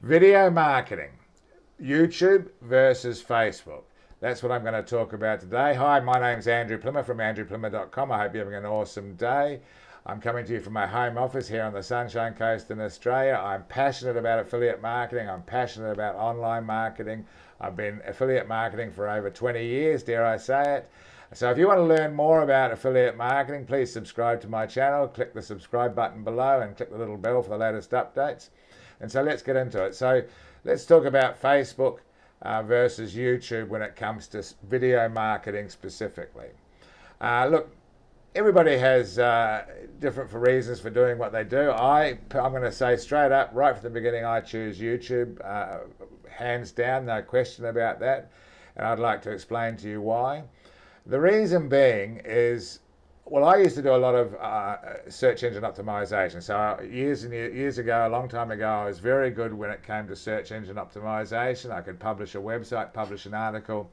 Video marketing, YouTube versus Facebook. That's what I'm going to talk about today. Hi, my name's Andrew Plimmer from andrewplimmer.com. I hope you're having an awesome day. I'm coming to you from my home office here on the Sunshine Coast in Australia. I'm passionate about affiliate marketing. I'm passionate about online marketing. I've been affiliate marketing for over 20 years, dare I say it. So if you want to learn more about affiliate marketing, please subscribe to my channel. Click the subscribe button below and click the little bell for the latest updates. And so let's get into it. So let's talk about Facebook versus YouTube when it comes to video marketing specifically. Look, everybody has different reasons for doing what they do. I'm going to say straight up, right from the beginning, I choose YouTube, hands down, no question about that. And I'd like to explain to you why. The reason being is, well, I used to do a lot of search engine optimization. So years ago, a long time ago, I was very good when it came to search engine optimization. I could publish a website, publish an article,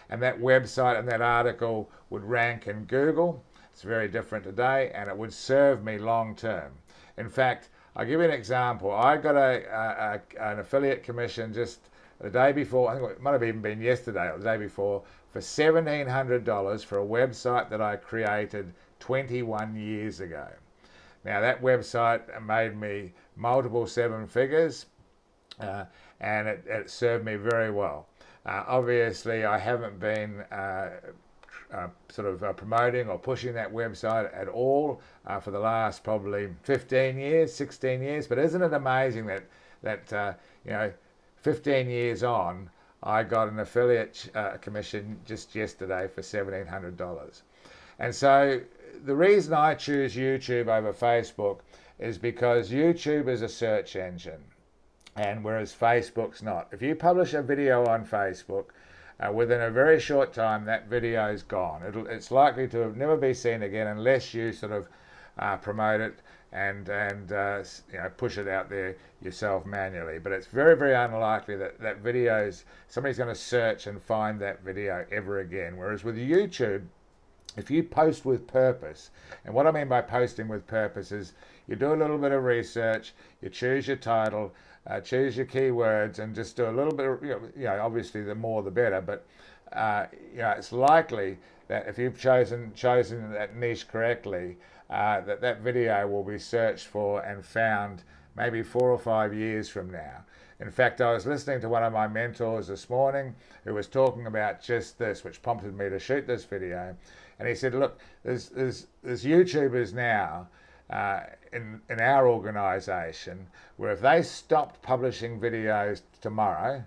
and that website and that article would rank in Google. It's very different today, and it would serve me long term. In fact, I'll give you an example. I got an affiliate commission just the day before, I think it might have even been yesterday or the day before, for $1,700 for a website that I created 21 years ago. Now that website made me multiple seven figures and it served me very well. Obviously I haven't been promoting or pushing that website at all for the last probably 15 years, 16 years, but isn't it amazing that 15 years on, I got an affiliate commission just yesterday for $1,700. And so the reason I choose YouTube over Facebook is because YouTube is a search engine, and whereas Facebook's not. If you publish a video on Facebook, within a very short time, that video is gone. It's likely to never be seen again unless you sort of promote it and push it out there yourself manually. But it's very, very unlikely that somebody's going to search and find that video ever again. Whereas with YouTube, if you post with purpose, and what I mean by posting with purpose is you do a little bit of research, you choose your title, choose your keywords, and just do a little bit of, obviously the more the better, but it's likely that if you've chosen that niche correctly, that video will be searched for and found maybe 4 or 5 years from now. In fact, I was listening to one of my mentors this morning who was talking about just this, which prompted me to shoot this video. And he said, look, there's YouTubers now in our organisation where if they stopped publishing videos tomorrow,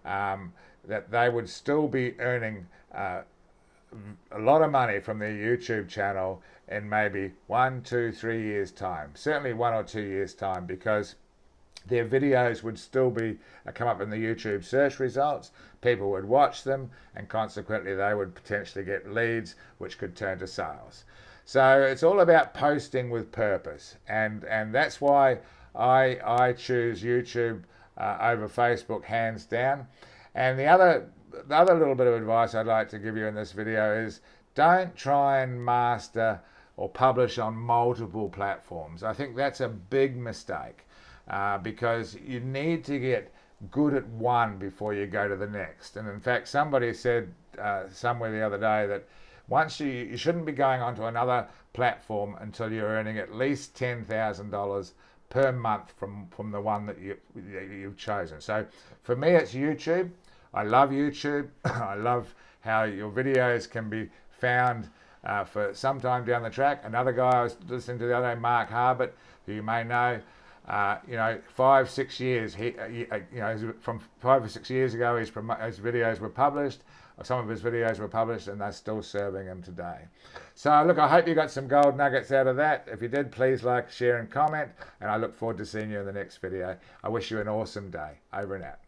that they would still be earning a lot of money from their YouTube channel in maybe 1, 2, 3 years time, certainly 1 or 2 years time, because their videos would still be come up in the YouTube search results, people would watch them, and consequently they would potentially get leads which could turn to sales. So it's all about posting with purpose, and that's why I choose YouTube over Facebook hands down. And the other little bit of advice I'd like to give you in this video is don't try and master or publish on multiple platforms. I think that's a big mistake because you need to get good at one before you go to the next. And in fact, somebody said somewhere the other day that once you shouldn't be going onto another platform until you're earning at least $10,000 per month from the one that you've chosen. So for me, it's YouTube. I love YouTube. I love how your videos can be found for some time down the track. Another guy I was listening to the other day, Mark Harbert, who you may know, 5, 6 years, from 5 or 6 years ago, his videos were published. Some of his videos were published, and they're still serving him today. So look, I hope you got some gold nuggets out of that. If you did, please like, share, and comment, and I look forward to seeing you in the next video. I wish you an awesome day. Over and out.